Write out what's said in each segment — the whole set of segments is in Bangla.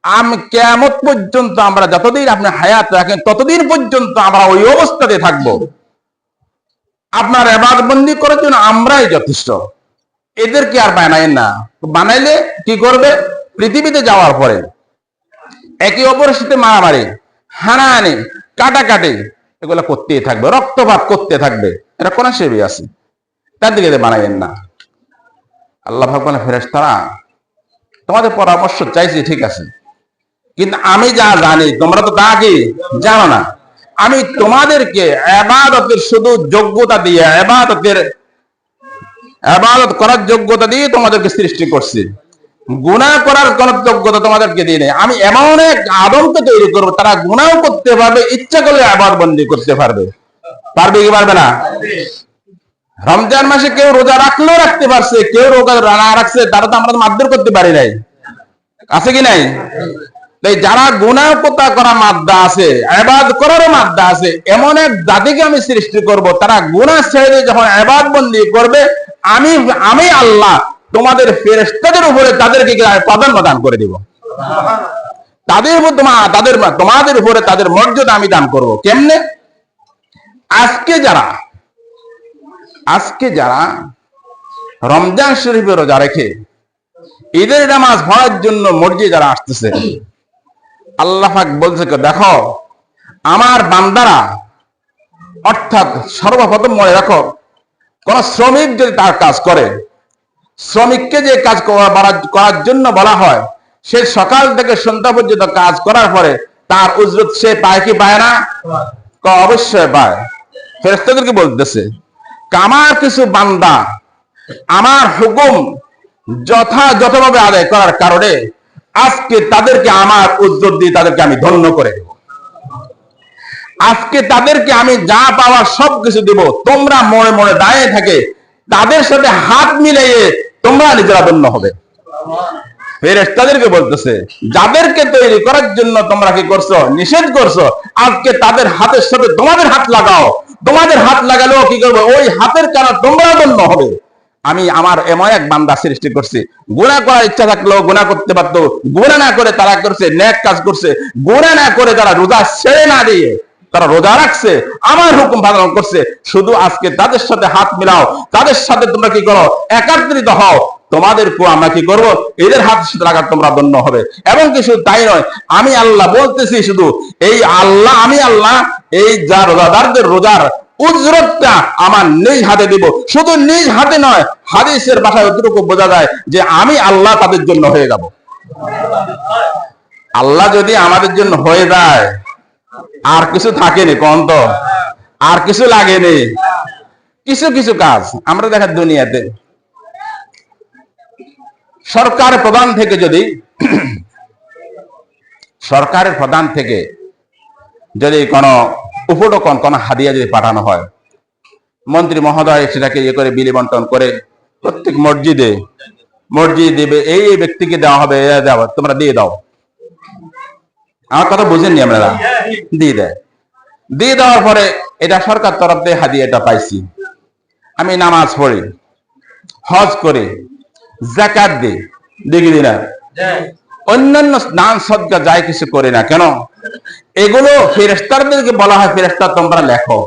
আমি কিয়ামত পর্যন্ত আমরা যতদিন আপনি হায়াত রাখেন ততদিন পর্যন্ত আমরা ওই অবস্থাতে থাকবো। আপনার ইবাদত বন্দি করার জন্য আমরাই যথেষ্ট, এদেরকে আর বানাইন না। বানাইলে কি করবে? পৃথিবীতে যাওয়ার পরে একে অপরের সাথে মারামারি, হানাহানি, কাটাকাটি এগুলো করতেই থাকবে, রক্তপাত করতে থাকবে। এটা কোন সেবি আছে? তার দিকে বানাইন না। আল্লাহ ভগবানের ফেরেশতারা তোমাদের পরামর্শ চাইছি, ঠিক আছে, কিন্তু আমি যা জানি তোমরা তো তা কি জানো না। আমি তোমাদেরকে ইবাদতের শুধু যোগ্যতা দিয়ে, ইবাদত করার যোগ্যতা দিয়ে তোমাদেরকে সৃষ্টি করছি, গুনাহ করার কোন যোগ্যতা তোমাদেরকে দিয়ে নেই। আমি এমন এক আদমকে তৈরি করবো তারা গুনাহও করতে পারবে, ইচ্ছা করলে ইবাদত বন্দি করতে পারবে। পারবে কি পারবে না? রমজান মাসে কেউ রোজা রাখলেও রাখতে পারছে, কেউ রোজা না রাখছে, তারা তো আমরা মারধর করতে পারি নাই, আছে কি নাই? যারা গুনাহ করা মাদ্দা আছে, ইবাদত করারও মাদ্দা আছে, এমন এক জাতিকে আমি সৃষ্টি করব, তারা গুনাহ ছেড়ে দিয়ে যখন ইবাদত বন্দি করবে, আমি আল্লাহ তোমাদের ফেরেশতাদের উপরে তাদেরকে প্রাধান্য দান করে দিব। তোমাদের উপরে তাদের মর্যাদা আমি দান করব। কেমনে? আজকে যারা রমজান শরীফে রোজা রেখে ঈদের নামাজ পড়ার জন্য মসজিদে যারা আসতেছে, আল্লাহ পাক বলছে, দেখো আমার বান্দারা, অর্থাৎ সর্বপ্রথম মনে রাখো, কোন শ্রমিক যদি তার কাজ করে, শ্রমিককে যে কাজ করার জন্য বলা হয়, সে সকাল থেকে সন্ধ্যা পর্যন্ত কাজ করার পরে তার উজরত সে পায় কি পায় না? অবশ্যই পায়। ফেরেশতাদেরকে বলতেছে, আমার কিছু বান্দা আমার হুকুম যথাযথভাবে আদায় করার কারণে আজকে তাদেরকে আমার উজরত দিয়ে তাদেরকে আমি ধন্য করে দেব। আজকে তাদেরকে আমি যা পাওয়ার সবকিছু দেব। তোমরা মনে মনে দাঁড়িয়ে থাকে তাদের সাথে হাত মিলিয়ে তোমরা নিজেরা ধন্য হবে। ফেরেশতাদেরকে বলতেছে, যাদেরকে তৈরি করার জন্য তোমরা কি করছো? নিষেধ করছো। আজকে তাদের হাতের সাথে তোমাদের হাত লাগাও। তোমাদের হাত লাগালেও কি করবে? ওই হাতের কারণে তোমরা ধন্য হবে। আমি আমার এমন এক বান্দা সৃষ্টি করছি, গুনাহ করার ইচ্ছা থাকলেও গুনাহ করতে পারতো, গুনাহ না করে তারা করছে নেক কাজ করছে, গুনাহ না করে তারা রোজা ছেড়ে না দিয়ে তারা রোজা রাখছে, আমার হুকুম পালন করছে। শুধু আজকে তাদের সাথে হাত মিলাও, তাদের সাথে তোমরা কি করো? একত্রিত হও। তোমাদেরকেও আমরা কি করবো? এদের হাত সাথে রাখার তোমরা ধন্য হবে। এবং কিছু তাই নয়, আমি আল্লাহ বলতেছি, শুধু আমি আল্লাহ এই যা রোজাদারদের রোজার উজরতটা আমার নিজ হাতে দিব। শুধু নিজ হাতে নয়, হাদিসের ভাষায় অতটুকু বোঝা যায় যে আমি আল্লাহ তাদের জন্য হয়ে যাব। আল্লাহ যদি আমাদের জন্য হয়ে যায়, আর কিছু থাকেনি, কোন তো আর কিছু লাগেনি। কিছু কিছু কাজ আমরা দেখা দুনিয়াতে সরকারের প্রধান থেকে যদি কোনো উপঢৌকন, কোন হাদিয়া যদি পাঠানো হয়, মন্ত্রী মহোদয় সেটাকে ইয়ে করে বিলি বন্টন করে প্রত্যেক মসজিদ দেবে, এই ব্যক্তিকে দেওয়া হবে, তোমরা দিয়ে দাও। আমার কথা বুঝেননি আপনারা? দিয়ে দেওয়ার পরে এটা সরকার তরফ থেকে হাদিয়াটা পাইছি। আমি নামাজ পড়ি, হজ করে, যাকাত দিই, দেখি না অন্যান্য দান সদকা যাই কিছু করি না কেন, এগুলো ফেরেশতাদেরকে বলা হয়, ফেরেশতা তোমরা লেখো,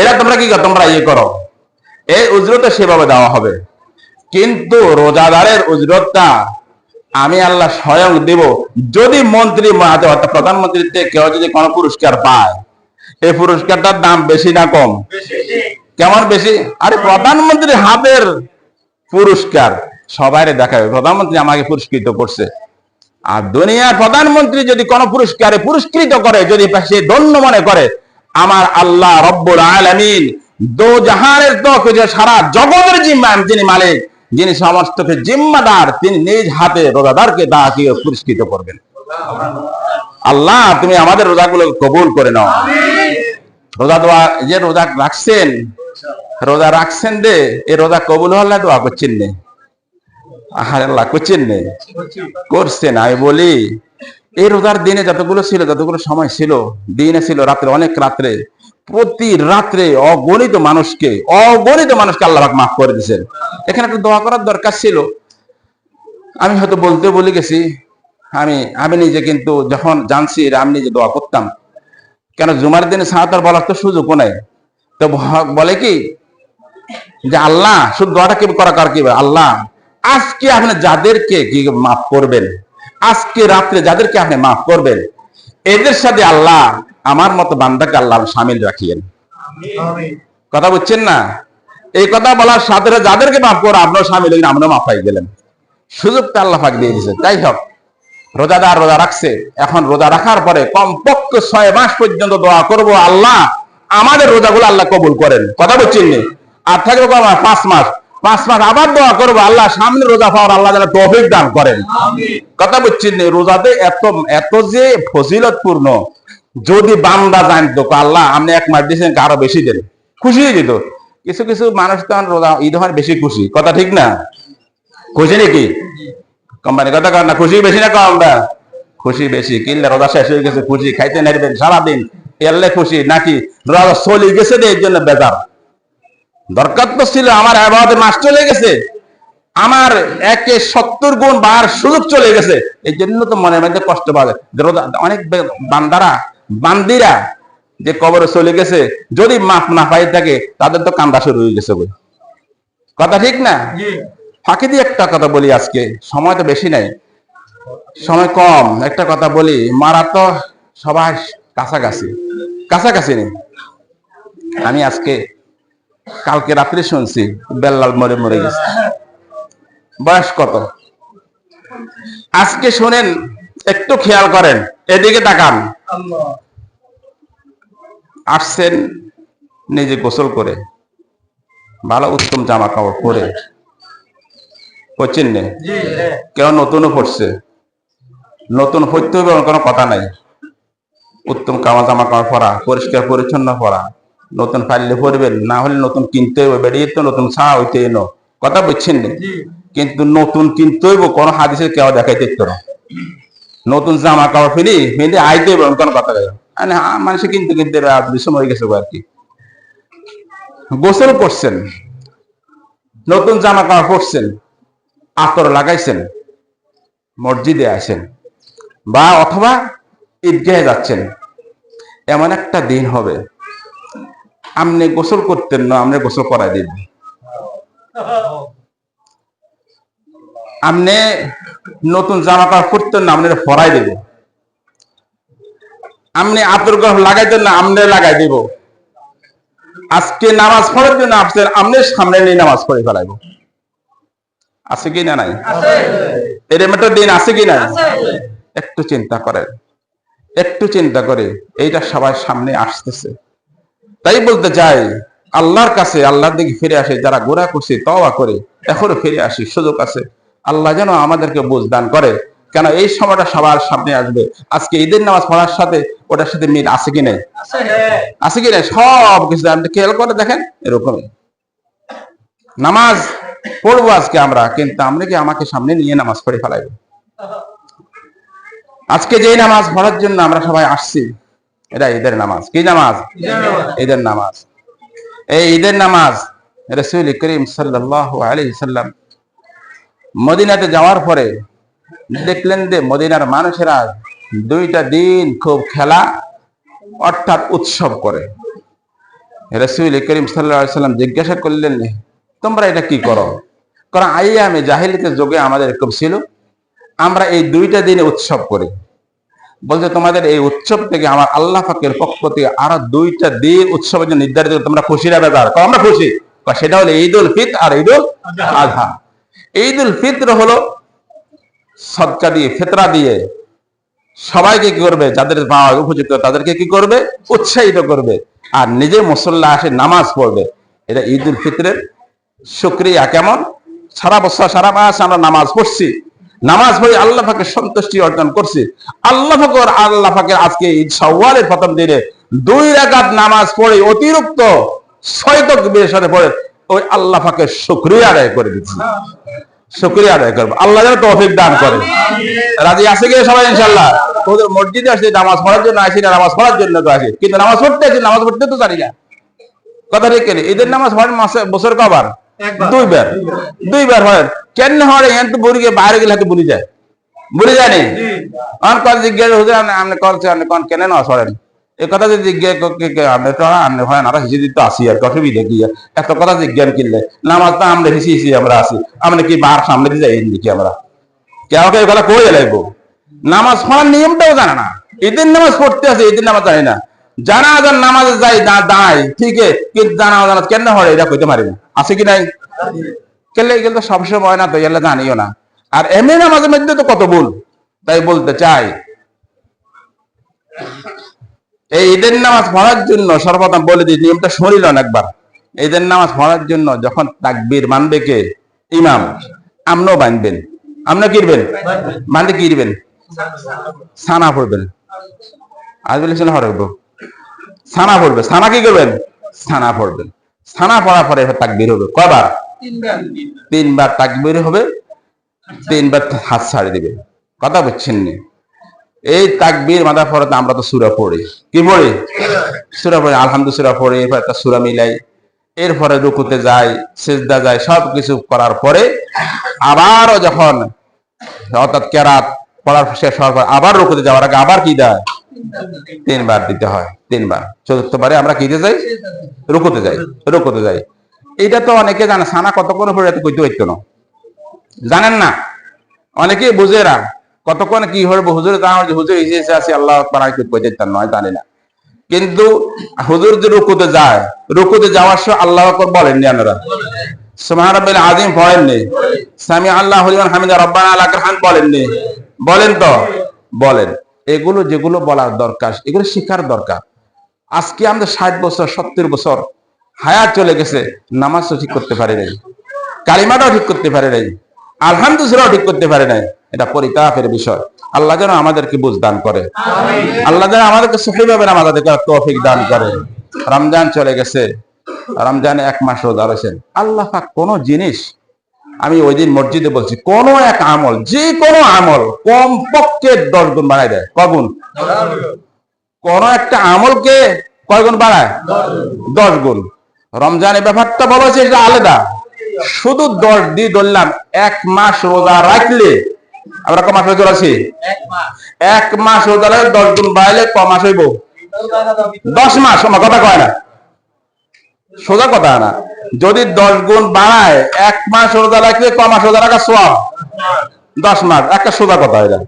এরা তোমরা কি করো? তোমরা ইয়ে করো, এই উজরত সেভাবে দেওয়া হবে। কিন্তু রোজাদারের উজরতটা আমি আল্লাহ স্বয়ং দেব। যদি মন্ত্রী অর্থাৎ প্রধানমন্ত্রীতে কেউ যদি কোনো পুরস্কার পায়, এই পুরস্কারটার দাম বেশি না কম? কেমন বেশি? আরে প্রধানমন্ত্রীর হাতের পুরস্কার সবাই দেখাবে, প্রধানমন্ত্রী আমাকে পুরস্কৃত করছে। আর দুনিয়ার প্রধানমন্ত্রী যদি কোনো পুরস্কারে পুরস্কৃত করে, যদি সে ধন্য মনে করে, আমার আল্লাহ রব্বুল আলামিন দো জাহানের তো সারা জগতের জিম্মা, যিনি মালিক, যিনি সমস্ত জিম্মাদার, তিনি নিজ হাতে রোজাদারকে তাকে পুরস্কৃত করবেন। আল্লাহ তুমি আমাদের রোজাগুলো কবুল করে নাও। রোজা দোয়া যে রোজা রাখছেন দে, এই রোজা কবুল হলে দোয়া করছেন নে, আল্লাহ করছেন নে, করছেন। আমি বলি এই রোজার দিনে যতগুলো সময় ছিল, দিনে ছিল, রাত্রে, অনেক রাত্রে, প্রতি রাত্রে অগণিত মানুষকে আল্লাহ পাক মাফ করে দিয়েছেন। এখানে একটা দোয়া করার দরকার ছিল, আমি হয়তো বলতে বলে গেছি। আমি নিজে কিন্তু যখন জানছি আমি নিজে দোয়া করতাম, কেন জুমার দিনে সাহাতার বলার তো সুযোগও নাই। তো বলে কি যে আল্লাহ, শুধু দোয়াটা কি করা কার কি, আল্লাহ আজকে আপনি যাদেরকে কি মাফ করবেন, আজকে রাত্রে যাদেরকে আপনি মাফ করবেন, এদের সাথে আল্লাহ আমার মতো বান্দাকে আল্লাহ শামিল রাখিয়েন। কথা বুঝছেন না? এই কথা বলার সাথে যাদেরকে মাফ করো আপনার শামিল হয়ে আমরাও মাফ পাই গেলেন, সুযোগটা আল্লাহ পাক দিয়ে দিয়েছে। তাই হোক, রোজাদার রোজা রাখছে, এখন রোজা রাখার পরে কমপক্ষে 6 মাস পর্যন্ত দোয়া করব আল্লাহ আমাদের রোজাগুলো আল্লাহ কবুল করেন। কথা বুঝছেন? আর থাকবে 5 মাস, 5 মাস আবার দোয়া করবো আল্লাহ সামনে রোজা পাওয়ার আল্লাহ যেন তৌফিক দান করেন। কথা বুঝছেন? রোজাতে এত এত যে ফজিলতপূর্ণ, যদি বান্দা জানতো আল্লাহ আপনি 1 মাস দিয়েছেন, আরো বেশি দেন, খুশি হয়ে যেত। কিছু কিছু মানুষ তখন রোজা ঈদ হয় বেশি খুশি, কথা ঠিক না? খুশি নাকি কোম্পানি কথা কর না, খুশি বেশি না কম? খুশি বেশি। কিনলে রোজা শেষ হয়ে গেছে, খুশি খাইতে নারবেন সারাদিন, এলে খুশি নাকি রোজা চলে গেছে এর জন্য বেজার। দরকার তো ছিল আমার ইবাদতের মাস চলে গেছে, আমার 70 গুণ বার সুযোগ চলে গেছে, এই জন্য তো মনের মধ্যে কষ্ট পাবে। অনেক বান্দারা বান্দিরা যে কবরে চলে গেছে, যদি মাফ না পাই থাকে তাদের তো কান্দা শুরু হয়ে গেছে। কথা ঠিক না? ফাঁকি দিয়ে একটা কথা বলি, আজকে সময় তো বেশি নাই, সময় কম, একটা কথা বলি। মারা তো সবাই কাছাকাছি কাছাকাছি নেই। আমি আজকে কালকে রাত্রে শুনছি বেল্লাল মরে গেছে। বয়স কত? আজকে শোনেন, একটু খেয়াল করেন, এদিকে তাকান। আসছেন নিজে গোসল করে, ভালো উত্তম জামা কাপড় পরে, পড়ছেন না? কেউ নতুনও পড়ছে, নতুন পড়তে হবে কোনো কথা নাই। উত্তম জামা কাপড় পরা, পরিষ্কার পরিচ্ছন্ন পরা, নতুন পাইলে পড়বেন, না হলে নতুন কিনতে হবে, বেরিয়ে তো নতুন ছা হইতে এনো। কথা বুঝছেন না? কিন্তু নতুন কিনতে হইব, কোন হাদিসে কেউ দেখাইতে না। নতুন জামা কাপড় ফেলে আইতে হবে কোনো কথা নাই। মানুষে কিনতে কিনতে সময় গেছে আর কি। গোসল করছেন, নতুন জামা কাপড় পরছেন, আতর লাগাইছেন, মসজিদে আসেন বা অথবা ঈদগাহে যাচ্ছেন, এমন একটা দিন হবে আপনি গোসল করতেন না, আপনি গোসল করাই দিবেন। আপনি নতুন জামা কাপড় পরতেন না, আপনি পরাই দেব। আপনি আতর লাগাইতেন না, আপনি লাগাই দেব। আজকে নামাজ পড়ার জন্য আসছেন, আপনি সামনে নিয়ে নামাজ পড়ে ফেলাইব। আছে কি না? নাই? এরকম একটা দিন আছে কি না? একটু চিন্তা করেন, একটু চিন্তা করে, এইটা সবাই সামনে আসতেছে। তাই বলতে চাই, আল্লাহর কাছে, আল্লাহর দিকে ফিরে আসে যারা গুনাহ করছে, তওবা করে এখনো ফিরে আসি, সুযোগ আছে। আল্লাহ যেন আমাদেরকে বুঝ দান করে। কেন এই সময়টা সবার সামনে আসবে। আজকে ঈদের নামাজ পড়ার সাথে ওটার সাথে মিল আছে কি নাই? আছে কি নাই? সব কিছু আপনি খেয়াল করে দেখেন, এরকমই নামাজ পড়বো আজকে আমরা, কিন্তু আমরা কি আমাকে সামনে নিয়ে নামাজ পড়ে ফেলাইব? আজকে যে নামাজ পড়ার জন্য আমরা সবাই আসছি, এটা ঈদের নামাজ। কি নামাজ? ঈদের নামাজ। এই ঈদের নামাজ রাসূল করিম সাল্লাল্লাহু আলাইহি সাল্লাম মদিনাতে যাওয়ার পরে দেখলেন যে মদিনার মানুষেরা 2টা দিন খুব খেলা অর্থাৎ উৎসব করে। রাসূল করিম সাল্লাল্লাহু আলাইহি সাল্লাম জিজ্ঞাসা করলেন, তোমরা এটা কি করো? কারণ আইয়ামে জাহিলিয়াতের যুগে আমাদের এরকম ছিল, আমরা এই 2টা দিনে উৎসব করি। বলছে তোমাদের এই উৎসব থেকে আমার আল্লাহ পাকের পক্ষ থেকে আরো 2টা দিন উৎসবের জন্য নির্ধারিত, তোমরা খুশি না বেজার? আমরা খুশি। সেটা হলো ঈদুল ফিতর আর ঈদুল আযহা। ঈদুল ফিতর হলো সদকা দিয়ে, ফিতরা দিয়ে সবাইকে কি করবে, যাদের পাওয়া উপযুক্ত তাদেরকে কি করবে, উৎসাহিত করবে, আর নিজে মুসল্লা আসে নামাজ পড়বে। এটা ঈদুল ফিতরের শুকরিয়া। কেমন? সারা বছর সারা মাস আমরা নামাজ পড়ছি, নামাজ পড়ে আল্লাহ পাকের সন্তুষ্টি অর্জন করছি। আল্লাহ পাকের আজকে ঈদ শাওয়ালের প্রথম দিনে 2 রাকাত নামাজ পড়ে অতিরিক্ত 6 তাকবীরের সাথে পড়ে ওই আল্লাহ পাকের শুকরিয়া আদায় করে দিচ্ছি। শুকরিয়া আদায় করবো, আল্লাহ যেন তৌফিক দান করে। রাজি আছে কি সবাই? ইনশাআল্লাহ। ওদের মসজিদে আসছে নামাজ পড়ার জন্য আসি না, নামাজ পড়ার জন্য তো আসি, কিন্তু নামাজ পড়তে আসি, নামাজ পড়তে তো জানি না। কথা ঠিক কেন? ঈদের নামাজ হয় মাসে বছর কবার? 2 বার। 2 বার হয়। কেন হয়? এত বুড়ি গিয়ে বাইরে গেলে হাতে বুড়ি যায়। বুঝে জানি জিজ্ঞাসা হুজুর আপনি করছে আপনি কোন কেন না সরেন এই কথা যদি জিজ্ঞাসা আপনি তো আপনি হয় না হিসি দিতে আসি আর অসুবিধা কি এত কথা জিজ্ঞাসা কিনলে নামাজ তো আমরা হিসি হিসি আমরা আসি আমরা কি বার সামনে দিয়ে যাই দেখি আমরা কেউ কেউ কথা কয়ে লাগবো নামাজ পড়ার নিয়মটাও জানে না ঈদের নামাজ পড়তে আছে ঈদের নামাজ জানি না জানাজার নামাজে যাই দাঁড়ায় ঠিক কিন্তু জানাজার কেন হয় এটা কইতে পারি না আছে কি নাই কেলে এগুলো তো সবসময় না তো এগুলো জানিও না আর এমনি নামাজের মধ্যে তো কত ভুল তাই বলতে চাই এই ঈদের নামাজ পড়ার জন্য সর্বপ্রথম বলে দিই নিয়মটা শুনিল না একবার ঈদের নামাজ পড়ার জন্য যখন তাকবীর মানবে কে ইমাম আমরাও বানবেন আমরা কিরবেন মানে কিরবেন সানা পড়বেন আজ বলেছেন হরব সানা পড়বে সানা কি করবেন সানা পড়বেন সানা পড়ার পরে তাকবীর হবে কয়বার তিনবার তাকবীর হবে তিনবার হাত ছাড়ে দিবে কথা বুঝছেন নি এই তাকবীর মাথার পরে আমরা তো সূরা পড়ি কি পড়ি সূরা পড়ি আলহামদুলিল্লাহ সূরা পড়ি এরপর একটা সূরা মিলাই এরপরে রুকুতে যাই সিজদা যাই সবকিছু করার পরে আবারও যখন অর্থাৎ কেরাত পড়ার শেষ হওয়ার পর আবার রুকুতে যাওয়ার আগে আবার কি দেয় তিনবার দিতে হয় তিনবার চতুর্থবারে আমরা কিতে যাই রুকুতে যাই এটা তো অনেকে জানে সানা কতক্ষণ পরে এত কইতে হইতো না জানেন না অনেকে বুঝেরা কতক্ষণ কি হইব হুজুর হুজুর এসে আছে আল্লাহ পাড়ায় কইতে নয় জানি না কিন্তু হুজুর যে রুকুতে যায় রুকুতে যাওয়ার সময় আল্লাহু আকবার বলেননি আপনারা সুবহান রাব্বিল আযীম পড়েননি সামি আল্লাহু লিমান হামিদা রব্বানা লাকাল হামদ বলেননি বলেন তো বলেন এগুলো যেগুলো বলার দরকার এগুলো শেখার দরকার আজকে আমাদের 60 বছর 70 বছর হায়াত চলে গেছে নামাজও ঠিক করতে পারে নাই কালিমাটাও ঠিক করতে পারে নাই আলহামদুলিল্লাহ ঠিক করতে পারে নাই এটা পরিতাপের বিষয় আল্লাহ যেন আমাদেরকে বুঝ দান করে আল্লাহ যেন আমাদেরকে সহিভাবে নামাজ আদায় করার তৌফিক দান করে রমজান চলে গেছে রমজানে 1 মাস রোজা রয়েছেন আল্লাহ পাক কোন জিনিস আমি ওই দিন মসজিদে বলছি কোন এক আমল যে কোনো আমল কম পক্ষে 10 গুণ বাড়ায় দেয় কগুণ কোন একটা আমলকে কয় গুণ বাড়ায় 10 গুণ রমজানের ব্যাপারটা বলা হয়েছে এটা আলাদা শুধু 10 দিয়ে ধরলাম 1 মাস রোজা রাখলে আমরা কয় মাস রোজা আছি 1 মাস রোজা রাখলে 10 গুণ বাড়াইলে কয় মাস হইব 10 মাস আমার কথা কয় না সোজা কথা না যদি 10 গুণ বাড়ায় 1 মাস রোজা রাখলে কয় মাস রোজা রাখা সওয়াব 10 মাস একটা সোজা কথা এটা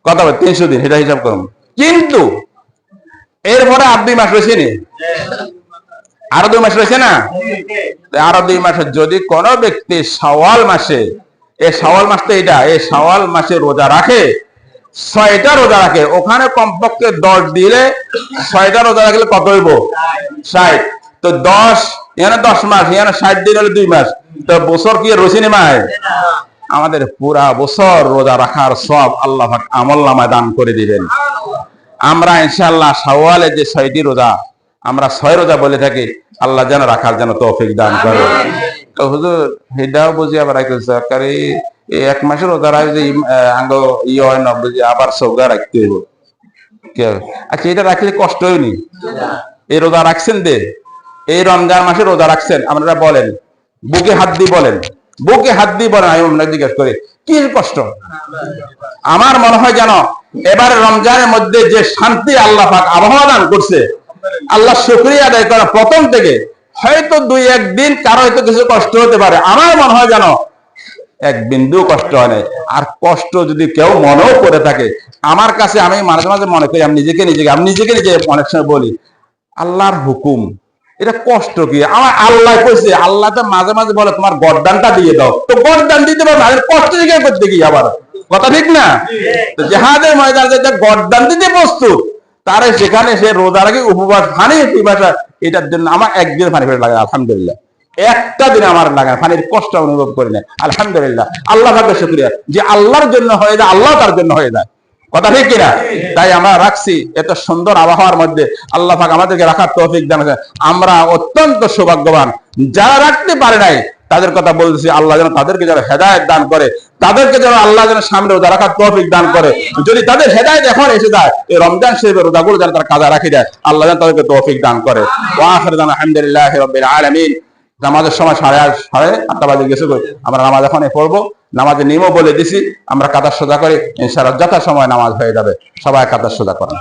কথা বল 300 দিন এটা হিসাব করুন কিন্তু এরপরে আর 2 মাস রয়েছে নি আরো 2 মাস রয়েছে না আরো 2 মাসে যদি কোনো ব্যক্তি শাওয়াল মাসে এই শাওয়াল মাসটা এটা এই শাওয়াল মাসে রোজা রাখে 6টা রোজা রাখে ওখানে কমপক্ষে 10 দিলে 6টা রোজা রাখলে কত হইব 60 তো 10 এখানে 10 মাস এখানে 60 দিন হলে 2 মাস তো বছর কি রসিনী মায় আমাদের পুরা বছর রোজা রাখার সব আল্লাহ পাক আমলনামায় দান করে দিবেন আমরা ইনশাআল্লাহ শাওয়ালে যে 6টি রোজা আমরা 6 রোজা বলে থাকি আল্লাহ যেন রাখার জন্য তৌফিক দান করে তো হুজুর এটাও বুঝি আবার সরকারি 1 মাসের রোজা রাখলে আঙ্গ হয় না বুঝি আবার সৌগা রাখতে হইব আচ্ছা এটা রাখলে কষ্ট হয়নি এই রোজা রাখছেন দে এই রমজান মাসে রোজা রাখছেন আপনারা বলেন বুকে হাত দিয়ে বলেন আমি আপনাকে জিজ্ঞাসা করি কি কষ্ট আমার মনে হয় যেন এবারে রমজানের মধ্যে যে শান্তি আল্লাহ পাক আবহাওয়া দান করছে আল্লাহ শুকরিয়া আদায় করা প্রথম থেকে হয়তো 2-1 দিন কারো হয়তো কিছু কষ্ট হতে পারে আমার মনে হয় যেন এক বিন্দু কষ্ট হয় নাই আর কষ্ট যদি কেউ মনেও করে থাকে আমার কাছে আমি মাঝে মাঝে মনে করি আমি নিজে অনেক সময় বলি আল্লাহর হুকুম এটা কষ্ট কি আমার আল্লাহ কইছে আল্লাহ তো মাঝে মাঝে বলে তোমার গর্দানটা দিয়ে দাও তো গর্দান দিতে পারবে না কষ্ট দিকে করতে কি আবার কথা ঠিক না তো জিহাদের ময়দানে যে গর্দান দিতে প্রস্তুত তারে সেখানে সে রোজা রাখে উপবাস পানি পিপাসা এটার জন্য আমার একদিন পানি ফেলে লাগে আলহামদুলিল্লাহ একটা দিন আমার লাগে পানির কষ্ট অনুভব করি না আলহামদুলিল্লাহ আল্লাহ পাকের শুকরিয়া যে আল্লাহর জন্য হয়ে যায় আল্লাহ তার জন্য হয়ে যায় কথা ঠিক কিনা তাই আমরা রাখছি এত সুন্দর আবহাওয়ার মধ্যে আল্লাহ পাক আমাদেরকে রাখার তৌফিক দান করেন আমরা অত্যন্ত সৌভাগ্যবান যারা রাখতে পারে নাই তাদের কথা বলতেছি আল্লাহ যেন তাদেরকে যেন হেদায়েত দান করে তাদেরকে যেন আল্লাহ যেন সামনে রোজা রাখার তৌফিক দান করে যদি তাদের হেদায়েত এখন এসে যায় এই রমজান শরীফের রোজাগুলো যেন তারা কাজা রাখে যায় আল্লাহ যেন তাদেরকে তৌফিক দান করে ওয়া আখিরু দাওয়ানা আলহামদুলিল্লাহি রাব্বিল আলামিন নামাজের সময় 8:30 বাজে গেছে আমরা নামাজ এখনই পড়বো নামাজের নিয়মও বলে দিছি, আমরা কাতার সোজা করি, ইনশাআল্লাহ যথাসময় নামাজ হয়ে যাবে। সবাই কাতার সোজা করেন।